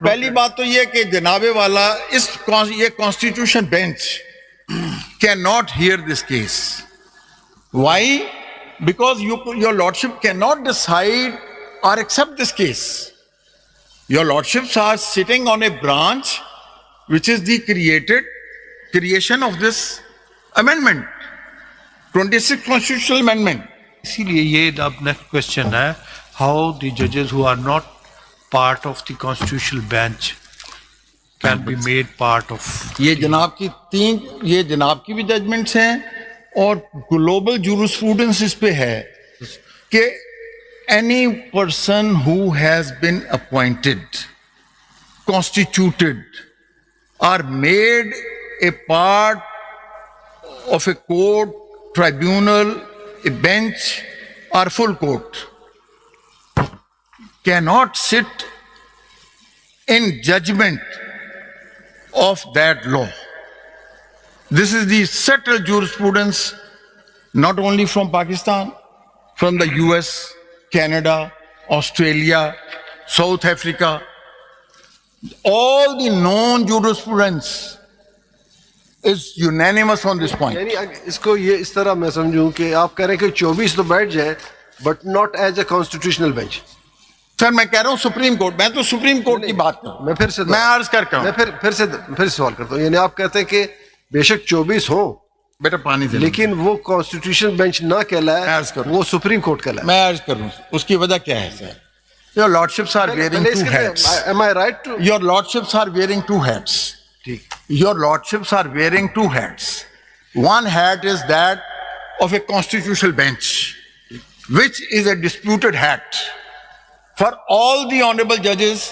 पहली बात तो ये कि जनाबे वाला ये constitution bench can not here this case. Why? Because your lordship cannot decide or accept this case. Your lordships are sitting on a branch which is the creation of this amendment, 26th constitutional amendment. इसीलिए ये अब next question है, how the जजेस who are not part of the constitutional bench can be made part of. ये जनाब की भी judgements हैं और ग्लोबल जूरिस्प्रूडेंस इस पे है कि any person who has been appointed, constituted or made a part of a court, tribunal, a bench or full court cannot sit in judgment of that law. This is the settled jurisprudence not only from Pakistan, from the US, Canada, Australia, South Africa, all the known jurisprudence is unanimous on this point. यानी इसको ये इस तरह मैं समझूं कि आप कह रहे हैं कि 24 तो बैठ जाए but not as a constitutional bench. Sir मैं कह रहा हूं सुप्रीम कोर्ट, मैं तो सुप्रीम कोर्ट की बात कर रहा हूं. मैं फिर से अर्ज करता हूं, मैं फिर सवाल करता हूं. यानी आप कहते हैं कि बेशक 24 हो बेटा पानी दे, लेकिन वो कॉन्स्टिट्यूशन बेंच ना कहलाए, वो सुप्रीम कोर्ट कहलाए. मैं अर्ज कर रहा हूं उसकी वजह क्या है sir. Your lordships are wearing two hats. Am I right too? Your lordships are wearing two hats. Your lordships are wearing two hats. One hat is that of a constitutional bench, which is a disputed hat for all the honorable judges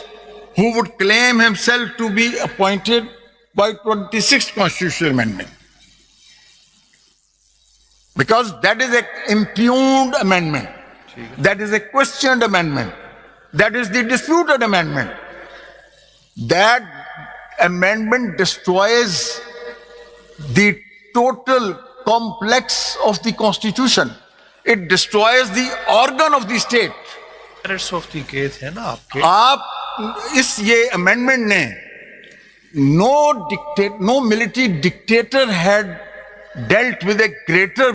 who would claim himself to be appointed by 26th constitutional amendment. Because that is an impugned amendment. That is a questioned amendment. That is the disputed amendment. That amendment destroys the total complex of the constitution. It destroys the organ of the state. Merits of the case है ना आपके. आप ये amendment ने no military dictator had dealt with a greater